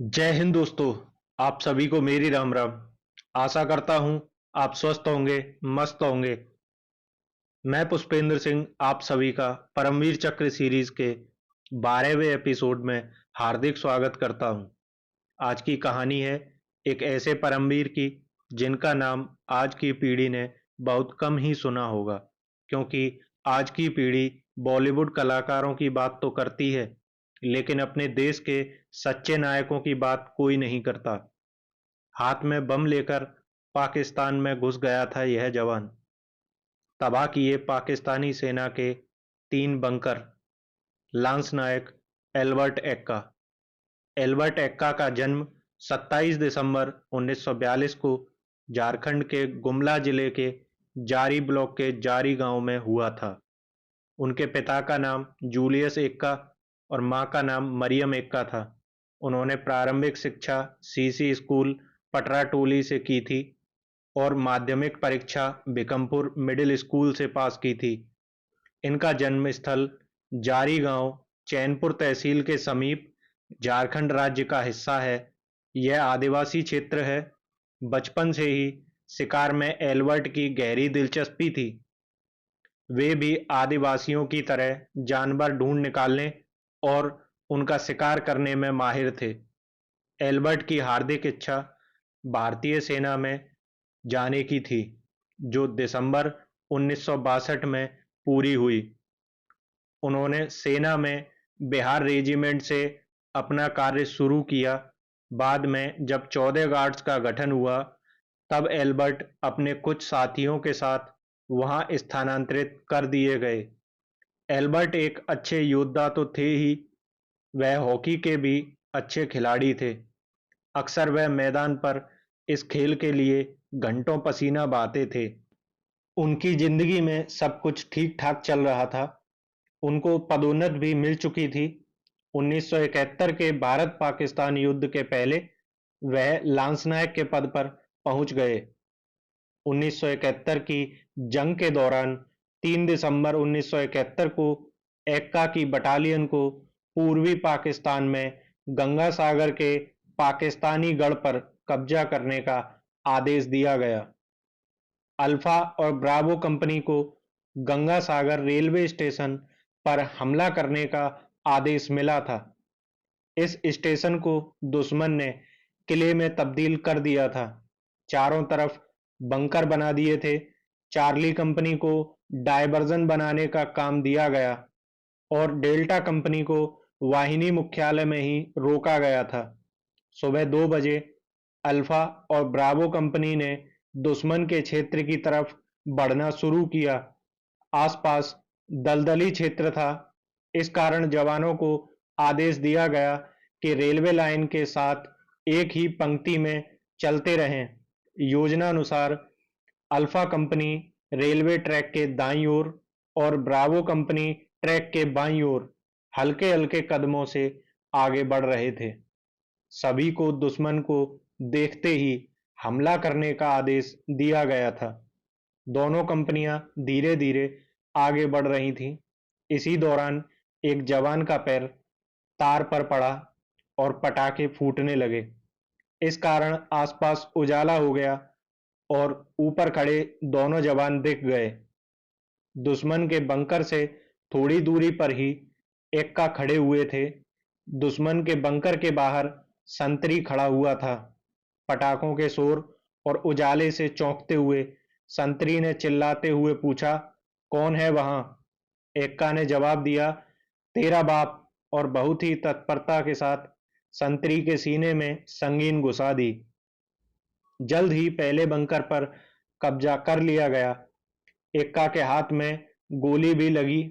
जय हिंद दोस्तों। आप सभी को मेरी राम राम। आशा करता हूं आप स्वस्थ होंगे, मस्त होंगे। मैं पुष्पेंद्र सिंह आप सभी का परमवीर चक्र सीरीज के 12वें एपिसोड में हार्दिक स्वागत करता हूं। आज की कहानी है एक ऐसे परमवीर की जिनका नाम आज की पीढ़ी ने बहुत कम ही सुना होगा, क्योंकि आज की पीढ़ी बॉलीवुड कलाकारों की बात तो करती है, लेकिन अपने देश के सच्चे नायकों की बात कोई नहीं करता। हाथ में बम लेकर पाकिस्तान में घुस गया था यह जवान। तबाह किए पाकिस्तानी सेना के 3 बंकर। लांस नायक एल्बर्ट एक्का। एल्बर्ट एक्का का जन्म 27 दिसंबर 1942 को झारखंड के गुमला जिले के जारी ब्लॉक के जारी गांव में हुआ था। उनके पिता का नाम जूलियस एक्का और मां का नाम मरियम एक्का था। उन्होंने प्रारंभिक शिक्षा सीसी स्कूल पटराटोली से की थी और माध्यमिक परीक्षा बिकमपुर मिडिल स्कूल से पास की थी। इनका जन्म स्थल जारी गांव चैनपुर तहसील के समीप झारखंड राज्य का हिस्सा है। यह आदिवासी क्षेत्र है। बचपन से ही शिकार में एल्बर्ट की गहरी दिलचस्पी थी। वे भी आदिवासियों की तरह जानवर ढूंढ निकालने और उनका शिकार करने में माहिर थे। एल्बर्ट की हार्दिक इच्छा भारतीय सेना में जाने की थी, जो दिसंबर 1962 में पूरी हुई। उन्होंने सेना में बिहार रेजिमेंट से अपना कार्य शुरू किया। बाद में जब 14 गार्ड्स का गठन हुआ, तब एल्बर्ट अपने कुछ साथियों के साथ वहां स्थानांतरित कर दिए गए। एल्बर्ट एक अच्छे योद्धा तो थे ही, वह हॉकी के भी अच्छे खिलाड़ी थे। अक्सर वह मैदान पर इस खेल के लिए घंटों पसीना बहाते थे। उनकी जिंदगी में सब कुछ ठीक ठाक चल रहा था। उनको पदोन्नति भी मिल चुकी थी। 1971 के भारत पाकिस्तान युद्ध के पहले वह लांस नायक के पद पर पहुंच गए। 1971 की जंग के दौरान 3 दिसंबर 1971 को एक्का की बटालियन को पूर्वी पाकिस्तान में गंगा सागर के पाकिस्तानी गढ़ पर कब्जा करने का आदेश दिया गया। अल्फा और ब्रावो कंपनी को गंगा सागर रेलवे स्टेशन पर हमला करने का आदेश मिला था। इस स्टेशन को दुश्मन ने किले में तब्दील कर दिया था। चारों तरफ बंकर बना दिए थे। चार्ली कंपनी को डायवर्जन बनाने का काम दिया गया और डेल्टा कंपनी को वाहिनी मुख्यालय में ही रोका गया था। सुबह 2 बजे अल्फा और ब्रावो कंपनी ने दुश्मन के क्षेत्र की तरफ बढ़ना शुरू किया। आसपास दलदली क्षेत्र था। इस कारण जवानों को आदेश दिया गया कि रेलवे लाइन के साथ एक ही पंक्ति में चलते रहें। योजनानुसार अल्फा कंपनी रेलवे ट्रैक के दाईं ओर और ब्रावो कंपनी ट्रैक के बाईं ओर हल्के हल्के कदमों से आगे बढ़ रहे थे। सभी को दुश्मन को देखते ही हमला करने का आदेश दिया गया था। दोनों कंपनियां धीरे धीरे आगे बढ़ रही थीं। इसी दौरान एक जवान का पैर तार पर पड़ा और पटाखे फूटने लगे। इस कारण आसपास उजाला हो गया और ऊपर खड़े दोनों जवान दिख गए। दुश्मन के बंकर से थोड़ी दूरी पर ही एक्का खड़े हुए थे। दुश्मन के बंकर के बाहर संतरी खड़ा हुआ था। पटाखों के शोर और उजाले से चौंकते हुए संतरी ने चिल्लाते हुए पूछा, कौन है वहां? एक्का ने जवाब दिया, तेरा बाप, और बहुत ही तत्परता के साथ संतरी के सीने में संगीन घुसा दी। जल्द ही पहले बंकर पर कब्जा कर लिया गया। एक्का के हाथ में गोली भी लगी।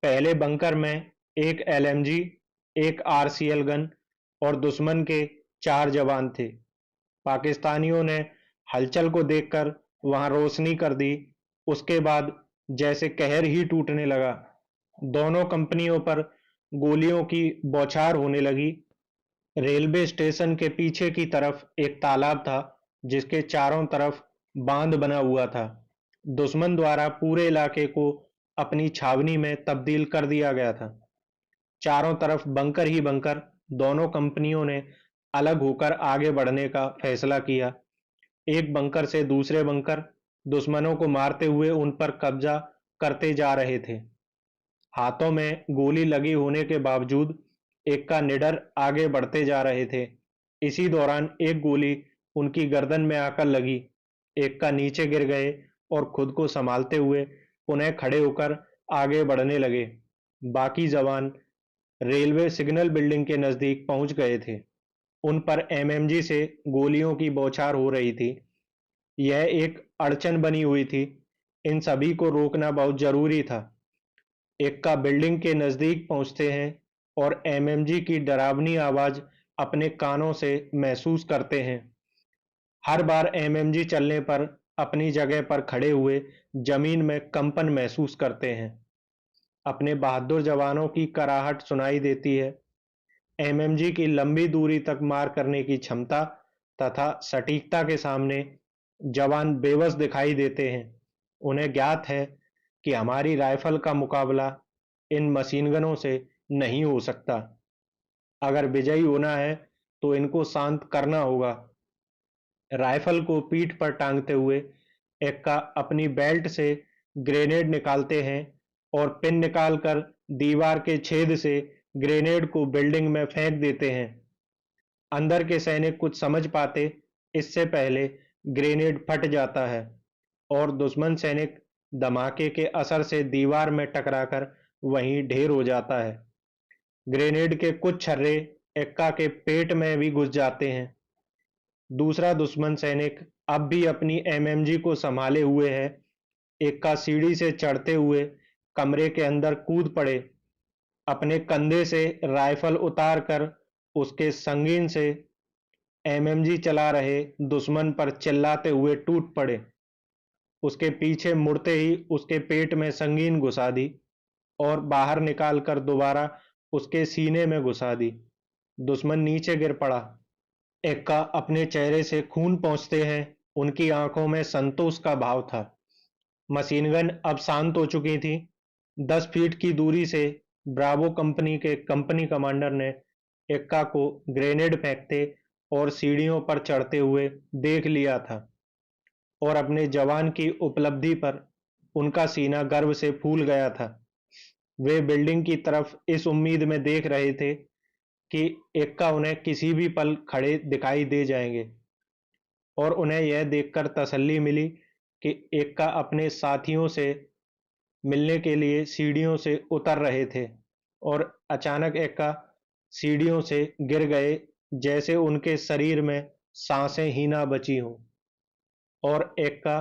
पहले बंकर में एक एलएमजी, एक आरसीएल गन और दुश्मन के 4 जवान थे। पाकिस्तानियों ने हलचल को देखकर वहां रोशनी कर दी। उसके बाद जैसे कहर ही टूटने लगा। दोनों कंपनियों पर गोलियों की बौछार होने लगी। रेलवे स्टेशन के पीछे की तरफ एक तालाब था, जिसके चारों तरफ बांध बना हुआ था। दुश्मन द्वारा पूरे इलाके को अपनी छावनी में तब्दील कर दिया गया था। चारों तरफ बंकर ही बंकर। दोनों कंपनियों ने अलग होकर आगे बढ़ने का फैसला किया। एक बंकर से दूसरे बंकर दुश्मनों को मारते हुए उन पर कब्जा करते जा रहे थे। हाथों में गोली लगी होने के बावजूद एक्का निडर आगे बढ़ते जा रहे थे। इसी दौरान एक गोली उनकी गर्दन में आकर लगी। एक्का नीचे गिर गए और खुद को संभालते हुए पुनः खड़े होकर आगे बढ़ने लगे। बाकी जवान रेलवे सिग्नल बिल्डिंग के नजदीक पहुंच गए थे। उन पर एमएमजी से गोलियों की बौछार हो रही थी। यह एक अड़चन बनी हुई थी। इन सभी को रोकना बहुत जरूरी था। एक्का बिल्डिंग के नजदीक पहुंचते हैं और एमएमजी की डरावनी आवाज अपने कानों से महसूस करते हैं। हर बार एमएमजी चलने पर अपनी जगह पर खड़े हुए जमीन में कंपन महसूस करते हैं। अपने बहादुर जवानों की कराहट सुनाई देती है। एमएमजी की लंबी दूरी तक मार करने की क्षमता तथा सटीकता के सामने जवान बेबस दिखाई देते हैं। उन्हें ज्ञात है कि हमारी राइफल का मुकाबला इन मशीन गनों से नहीं हो सकता। अगर विजयी होना है तो इनको शांत करना होगा। राइफल को पीठ पर टांगते हुए एक्का अपनी बेल्ट से ग्रेनेड निकालते हैं और पिन निकालकर दीवार के छेद से ग्रेनेड को बिल्डिंग में फेंक देते हैं। अंदर के सैनिक कुछ समझ पाते इससे पहले ग्रेनेड फट जाता है और दुश्मन सैनिक धमाके के असर से दीवार में टकराकर वहीं ढेर हो जाता है। ग्रेनेड के कुछ छर्रे एक्का के पेट में भी घुस जाते हैं। दूसरा दुश्मन सैनिक अब भी अपनी एमएमजी को संभाले हुए है। एक्का सीढ़ी से चढ़ते हुए कमरे के अंदर कूद पड़े। अपने कंधे से राइफल उतार कर उसके संगीन से एमएमजी चला रहे दुश्मन पर चिल्लाते हुए टूट पड़े। उसके पीछे मुड़ते ही उसके पेट में संगीन घुसा दी और बाहर निकालकर दोबारा उसके सीने में घुसा दी। दुश्मन नीचे गिर पड़ा। एक्का अपने चेहरे से खून पोंछते हैं। उनकी आंखों में संतोष का भाव था। मशीन गन अब शांत हो चुकी थी। 10 फीट की दूरी से ब्रावो कंपनी के कंपनी कमांडर ने एक्का को ग्रेनेड फेंकते और सीढ़ियों पर चढ़ते हुए देख लिया था और अपने जवान की उपलब्धि पर उनका सीना गर्व से फूल गया था। वे बिल्डिंग की तरफ इस उम्मीद में देख रहे थे कि एक्का उन्हें किसी भी पल खड़े दिखाई दे जाएंगे और उन्हें यह देखकर तसल्ली मिली कि एक्का अपने साथियों से मिलने के लिए सीढ़ियों से उतर रहे थे और अचानक एक्का सीढ़ियों से गिर गए जैसे उनके शरीर में सांसें ही ना बची हों और एक्का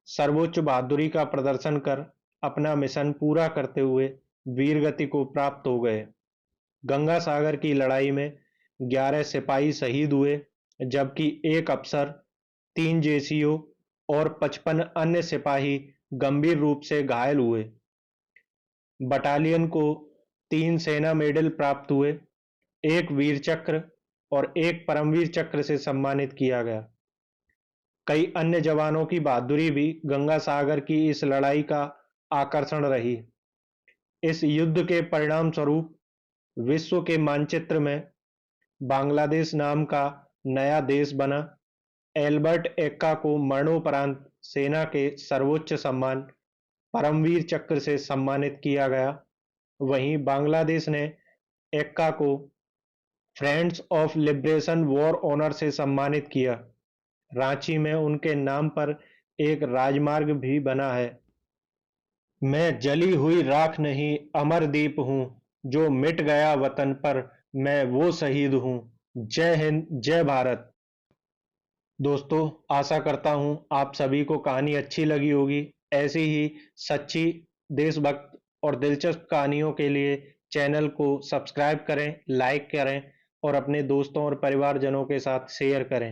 सर्वोच्च बहादुरी का प्रदर्शन कर अपना मिशन पूरा करते हुए वीरगति को प्राप्त हो गए। गंगा सागर की लड़ाई में 11 सिपाही शहीद हुए जबकि एक अफसर, 3 जेसीओ और 55 अन्य सिपाही गंभीर रूप से घायल हुए। बटालियन को 3 सेना मेडल प्राप्त हुए, 1 वीर चक्र और 1 परमवीर चक्र से सम्मानित किया गया। कई अन्य जवानों की बहादुरी भी गंगा सागर की इस लड़ाई का आकर्षण रही। इस युद्ध के परिणाम स्वरूप विश्व के मानचित्र में बांग्लादेश नाम का नया देश बना। एल्बर्ट एक्का को मरणोपरांत सेना के सर्वोच्च सम्मान परमवीर चक्र से सम्मानित किया गया। वहीं बांग्लादेश ने एक्का को friends of liberation war honour से सम्मानित किया। रांची में उनके नाम पर एक राजमार्ग भी बना है। मैं जली हुई राख नहीं अमरदीप हूँ, जो मिट गया वतन पर मैं वो शहीद हूँ। जय हिंद, जय भारत। दोस्तों, आशा करता हूँ आप सभी को कहानी अच्छी लगी होगी। ऐसी ही सच्ची, देशभक्त और दिलचस्प कहानियों के लिए चैनल को सब्सक्राइब करें, लाइक करें और अपने दोस्तों और परिवारजनों के साथ शेयर करें।